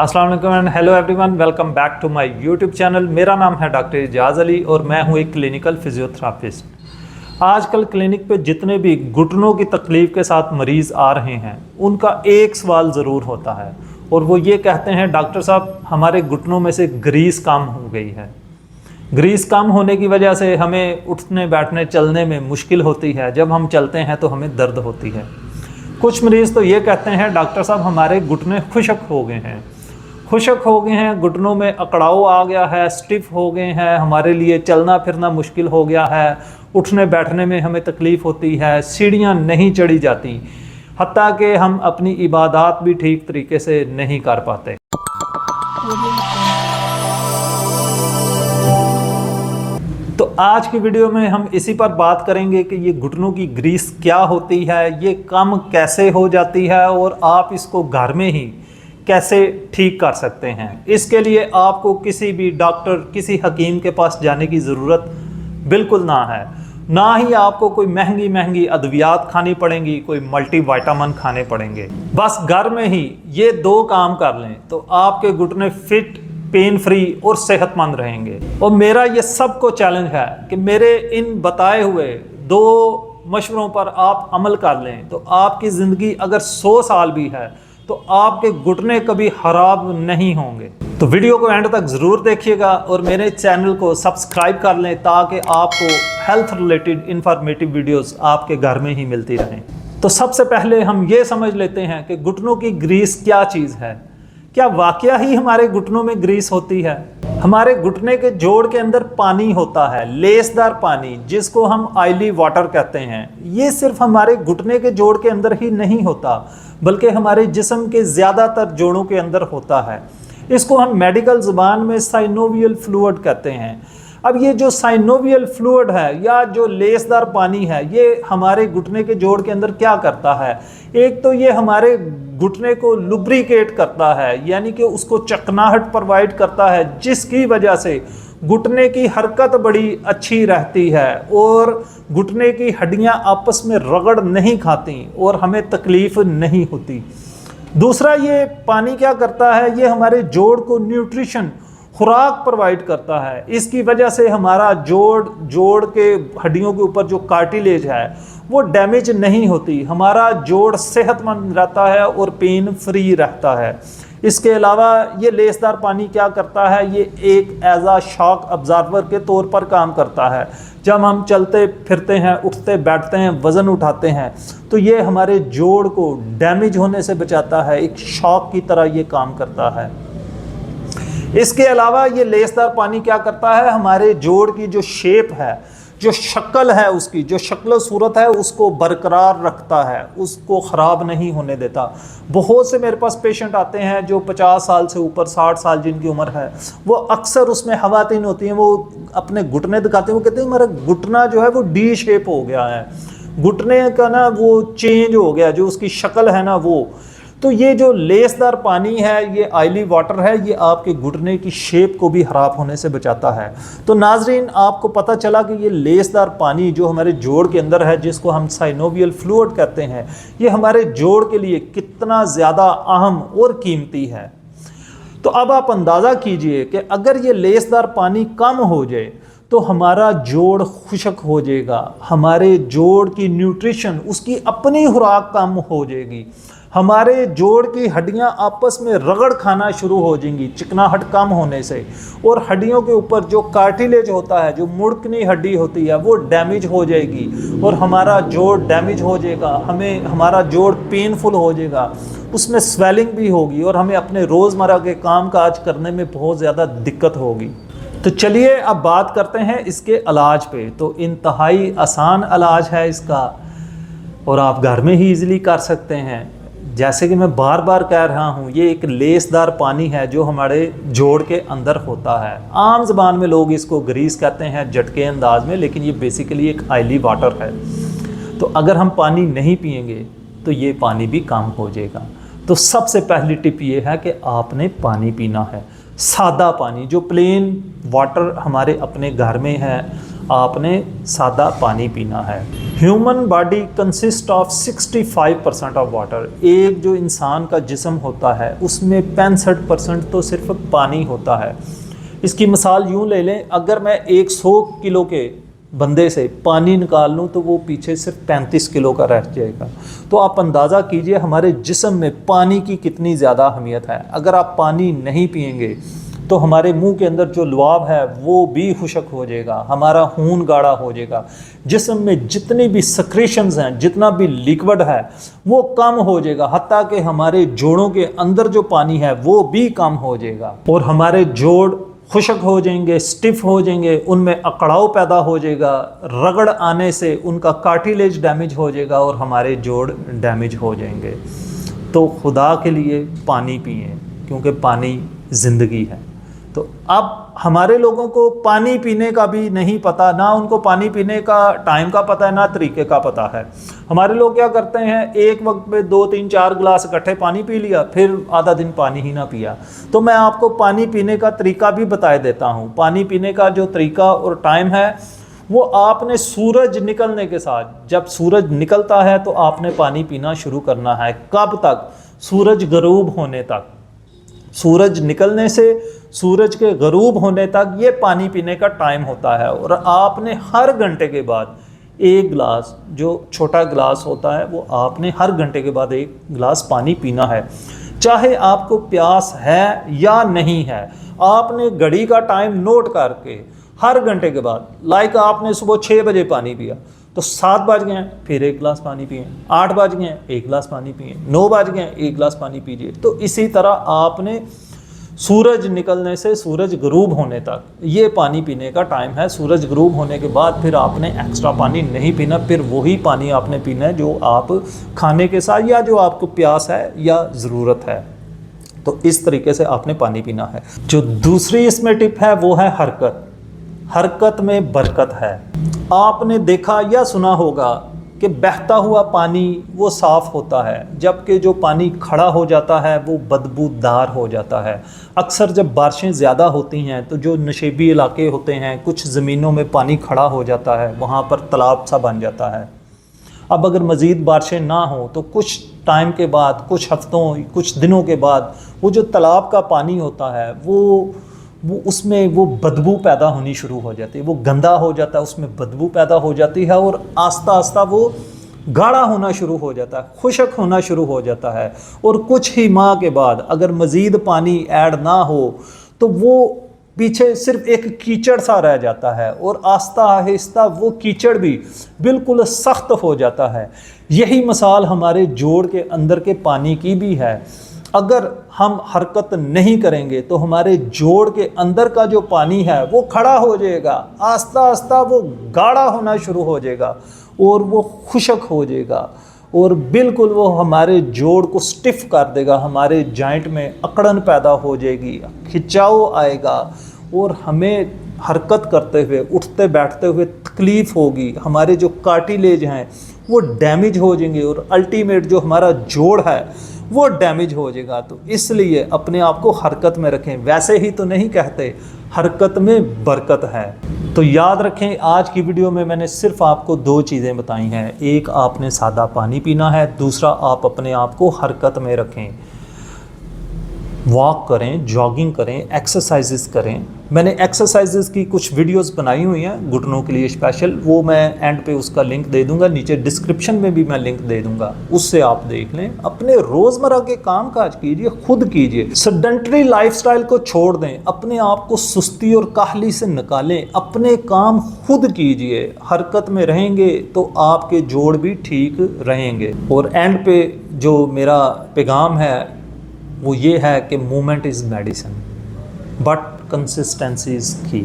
अस्सलाम वालेकुम and hello everyone, welcome back to my YouTube channel. मेरा नाम है डॉक्टर एजाज अली और मैं हूं एक क्लिनिकल फिजियोथेरापिस्ट। आजकल क्लिनिक पे जितने भी घुटनों की तकलीफ़ के साथ मरीज़ आ रहे हैं उनका एक सवाल ज़रूर होता है और वो ये कहते हैं, डॉक्टर साहब हमारे घुटनों में से ग्रीस कम हो गई है। ग्रीस कम होने की वजह से हमें उठने बैठने चलने में मुश्किल होती है, जब हम चलते हैं तो हमें दर्द होती है। कुछ मरीज़ तो ये कहते हैं, डॉक्टर साहब हमारे घुटने खुश्क हो गए हैं, घुटनों में अकड़ाव आ गया है, स्टिफ हो गए हैं, हमारे लिए चलना फिरना मुश्किल हो गया है, उठने बैठने में हमें तकलीफ़ होती है, सीढ़ियाँ नहीं चढ़ी जाती, हत्ता कि हम अपनी इबादत भी ठीक तरीके से नहीं कर पाते। तो आज की वीडियो में हम इसी पर बात करेंगे कि ये घुटनों की ग्रीस क्या होती है, ये कम कैसे हो जाती है और आप इसको घर में ही कैसे ठीक कर सकते हैं। इसके लिए आपको किसी भी डॉक्टर, किसी हकीम के पास जाने की ज़रूरत बिल्कुल ना है, ना ही आपको कोई महंगी महंगी अद्वियात खानी पड़ेंगी, कोई मल्टीविटामिन खाने पड़ेंगे। बस घर में ही ये दो काम कर लें तो आपके घुटने फिट, पेन फ्री और सेहतमंद रहेंगे। और मेरा ये सबको चैलेंज है कि मेरे इन बताए हुए दो मशवरों पर आप अमल कर लें तो आपकी ज़िंदगी अगर 100 साल भी है तो आपके घुटने कभी खराब नहीं होंगे। तो वीडियो को एंड तक ज़रूर देखिएगा और मेरे चैनल को सब्सक्राइब कर लें ताकि आपको हेल्थ रिलेटेड इंफॉर्मेटिव वीडियोस आपके घर में ही मिलती रहें। तो सबसे पहले हम ये समझ लेते हैं कि घुटनों की ग्रीस क्या चीज़ है। क्या वाकया ही हमारे घुटनों में ग्रीस होती है? हमारे घुटने के जोड़ के अंदर पानी होता है, लेसदार पानी, जिसको हम ऑयली वाटर कहते हैं। ये सिर्फ हमारे घुटने के जोड़ के अंदर ही नहीं होता बल्कि हमारे जिस्म के ज़्यादातर जोड़ों के अंदर होता है। इसको हम मेडिकल ज़ुबान में साइनोवियल फ्लूइड कहते हैं। अब ये जो साइनोवियल फ्लूइड है या जो लेसदार पानी है, ये हमारे घुटने के जोड़ के अंदर क्या करता है? एक तो ये हमारे घुटने को लुब्रिकेट करता है, यानी कि उसको चकनाहट प्रोवाइड करता है, जिसकी वजह से घुटने की हरकत बड़ी अच्छी रहती है और घुटने की हड्डियां आपस में रगड़ नहीं खाती और हमें तकलीफ नहीं होती। दूसरा, ये पानी क्या करता है? ये हमारे जोड़ को न्यूट्रिशन, खुराक प्रोवाइड करता है। इसकी वजह से हमारा जोड़ के हड्डियों के ऊपर जो कार्टिलेज है वो डैमेज नहीं होती, हमारा जोड़ सेहतमंद रहता है और पेन फ्री रहता है। इसके अलावा ये लेसदार पानी क्या करता है? ये एक एज आ शॉक अब्जॉर्बर के तौर पर काम करता है। जब हम चलते फिरते हैं, उठते बैठते हैं, वज़न उठाते हैं तो ये हमारे जोड़ को डैमेज होने से बचाता है, एक शॉक की तरह ये काम करता है। इसके अलावा ये लेसदार पानी क्या करता है? हमारे जोड़ की जो शेप है, जो शक्ल है, उसकी जो शक्ल सूरत है उसको बरकरार रखता है, उसको ख़राब नहीं होने देता। बहुत से मेरे पास पेशेंट आते हैं जो 50 साल से ऊपर, 60 साल जिनकी उम्र है, वो अक्सर उसमें खवातीन होती हैं, वो अपने घुटने दिखाते हैं, वो कहते हैं मेरा घुटना जो है वो डी शेप हो गया है, घुटने का ना वो चेंज हो गया, जो उसकी शक्ल है ना वो। तो ये जो लेसदार पानी है, ये ऑयली वाटर है, ये आपके घुटने की शेप को भी खराब होने से बचाता है। तो नाजरीन, आपको पता चला कि ये लेसदार पानी जो हमारे जोड़ के अंदर है, जिसको हम साइनोवियल फ्लूइड कहते हैं, ये हमारे जोड़ के लिए कितना ज़्यादा अहम और कीमती है। तो अब आप अंदाज़ा कीजिए कि अगर ये लेसदार पानी कम हो जाए तो हमारा जोड़ खुश्क हो जाएगा, हमारे जोड़ की न्यूट्रिशन, उसकी अपनी खुराक कम हो जाएगी, हमारे जोड़ की हड्डियां आपस में रगड़ खाना शुरू हो जाएंगी चिकनाहट कम होने से, और हड्डियों के ऊपर जो कार्टिलेज होता है, जो मुड़कनी हड्डी होती है, वो डैमेज हो जाएगी और हमारा जोड़ डैमेज हो जाएगा, हमारा जोड़ पेनफुल हो जाएगा, उसमें स्वेलिंग भी होगी और हमें अपने रोज़मर्रा के काम काज करने में बहुत ज़्यादा दिक्कत होगी। तो चलिए अब बात करते हैं इसके इलाज पे। तो इंतहाई आसान इलाज है इसका और आप घर में ही इजीली कर सकते हैं। जैसे कि मैं बार बार कह रहा हूँ, ये एक लेसदार पानी है जो हमारे जोड़ के अंदर होता है। आम ज़बान में लोग इसको ग्रीस कहते हैं झटके अंदाज में, लेकिन ये बेसिकली एक ऑयली वाटर है। तो अगर हम पानी नहीं पिएंगे तो ये पानी भी कम हो जाएगा। तो सबसे पहली टिप ये है कि आपने पानी पीना है, सादा पानी, जो प्लेन वाटर हमारे अपने घर में है, आपने सादा पानी पीना है। Human body consist of 65% of water. एक जो इंसान का जिस्म होता है उसमें 65% तो सिर्फ पानी होता है। इसकी मिसाल यूँ ले लें, अगर मैं 100 किलो के बंदे से पानी निकाल लूँ तो वो पीछे सिर्फ 35 किलो का रह जाएगा। तो आप अंदाज़ा कीजिए हमारे जिस्म में पानी की कितनी ज़्यादा अहमियत है। अगर आप पानी नहीं पिएंगे तो हमारे मुंह के अंदर जो लुआब है वो भी खुशक हो जाएगा, हमारा खून गाढ़ा हो जाएगा, जिस्म में जितनी भी सक्रेशंस हैं, जितना भी लिक्विड है वो कम हो जाएगा, हत्ता कि हमारे जोड़ों के अंदर जो पानी है वो भी कम हो जाएगा और हमारे जोड़ खुशक हो जाएंगे, स्टिफ हो जाएंगे, उनमें अकड़ाव पैदा हो जाएगा, रगड़ आने से उनका कार्टिलेज डैमेज हो जाएगा और हमारे जोड़ डैमेज हो जाएंगे। तो खुदा के लिए पानी पिएं, क्योंकि पानी ज़िंदगी है। तो अब हमारे लोगों को पानी पीने का भी नहीं पता, ना उनको पानी पीने का टाइम का पता है, ना तरीके का पता है। हमारे लोग क्या करते हैं, एक वक्त में 2 3 4 गिलास इकट्ठे पानी पी लिया, फिर आधा दिन पानी ही ना पिया। तो मैं आपको पानी पीने का तरीका भी बता देता हूँ। पानी पीने का जो तरीका और टाइम है वो आपने सूरज निकलने के साथ, जब सूरज निकलता है तो आपने पानी पीना शुरू करना है। कब तक? सूरज गरूब होने तक। सूरज निकलने से सूरज के गरूब होने तक ये पानी पीने का टाइम होता है। और आपने हर घंटे के बाद एक गिलास, जो छोटा गिलास होता है वो आपने हर घंटे के बाद एक गिलास पानी पीना है, चाहे आपको प्यास है या नहीं है। आपने घड़ी का टाइम नोट करके हर घंटे के बाद, लाइक आपने सुबह 6 बजे पानी पिया तो 7 बज गए फिर एक गिलास पानी पिए, 8 बज गए एक गिलास पानी पिए, 9 बज गए एक गिलास पानी पीजिए। तो इसी तरह आपने सूरज निकलने से सूरज गरूब होने तक ये पानी पीने का टाइम है। सूरज गरूब होने के बाद फिर आपने एक्स्ट्रा पानी नहीं पीना, फिर वही पानी आपने पीना है जो आप खाने के साथ या जो आपको प्यास है या ज़रूरत है। तो इस तरीके से आपने पानी पीना है। जो दूसरी इसमें टिप है वो है हरकत। हरकत में बरकत है। आपने देखा या सुना होगा कि बहता हुआ पानी वो साफ़ होता है, जबकि जो पानी खड़ा हो जाता है वो बदबूदार हो जाता है। अक्सर जब बारिशें ज़्यादा होती हैं तो जो नशेबी इलाके होते हैं, कुछ ज़मीनों में पानी खड़ा हो जाता है, वहाँ पर तालाब सा बन जाता है। अब अगर मज़ीद बारिशें ना हो तो कुछ टाइम के बाद, कुछ हफ्तों, कुछ दिनों के बाद वो जो तालाब का पानी होता है वो उसमें वो बदबू पैदा होनी शुरू हो जाती है, वो गंदा हो जाता है, उसमें बदबू पैदा हो जाती है और आस्ता आस्ता वो गाढ़ा होना शुरू हो जाता है, खुशक होना शुरू हो जाता है। और कुछ ही माह के बाद अगर मज़ीद पानी ऐड ना हो तो वो पीछे सिर्फ एक कीचड़ सा रह जाता है और आस्ता आहिस्ता वो कीचड़ भी बिल्कुल सख्त हो जाता है। यही मिसाल हमारे जोड़ के अंदर के पानी की भी है। अगर हम हरकत नहीं करेंगे तो हमारे जोड़ के अंदर का जो पानी है वो खड़ा हो जाएगा, आस्ता आस्ता वो गाढ़ा होना शुरू हो जाएगा और वो खुशक हो जाएगा और बिल्कुल वो हमारे जोड़ को स्टिफ कर देगा, हमारे जॉइंट में अकड़न पैदा हो जाएगी, खिंचाव आएगा और हमें हरकत करते हुए, उठते बैठते हुए तकलीफ़ होगी। हमारे जो कार्टिलेज हैं वो डैमेज हो जाएंगे और अल्टीमेट जो हमारा जोड़ है वो डैमेज हो जाएगा। तो इसलिए अपने आप को हरकत में रखें। वैसे ही तो नहीं कहते, हरकत में बरकत है। तो याद रखें, आज की वीडियो में मैंने सिर्फ आपको 2 चीज़ें बताई हैं। एक, आपने सादा पानी पीना है, दूसरा आप अपने आप को हरकत में रखें, वॉक करें, जॉगिंग करें, एक्सरसाइजेस करें। मैंने एक्सरसाइजेस की कुछ वीडियोस बनाई हुई हैं घुटनों के लिए स्पेशल, वो मैं एंड पे उसका लिंक दे दूंगा, नीचे डिस्क्रिप्शन में भी मैं लिंक दे दूंगा, उससे आप देख लें। अपने रोज़मर्रा के काम काज कीजिए, खुद कीजिए, सेडेंटरी लाइफस्टाइल को छोड़ दें, अपने आप को सुस्ती और काहली से निकालें, अपने काम खुद कीजिए। हरकत में रहेंगे तो आपके जोड़ भी ठीक रहेंगे। और एंड पे जो मेरा पैगाम है वो ये है कि movement is medicine but consistency is की।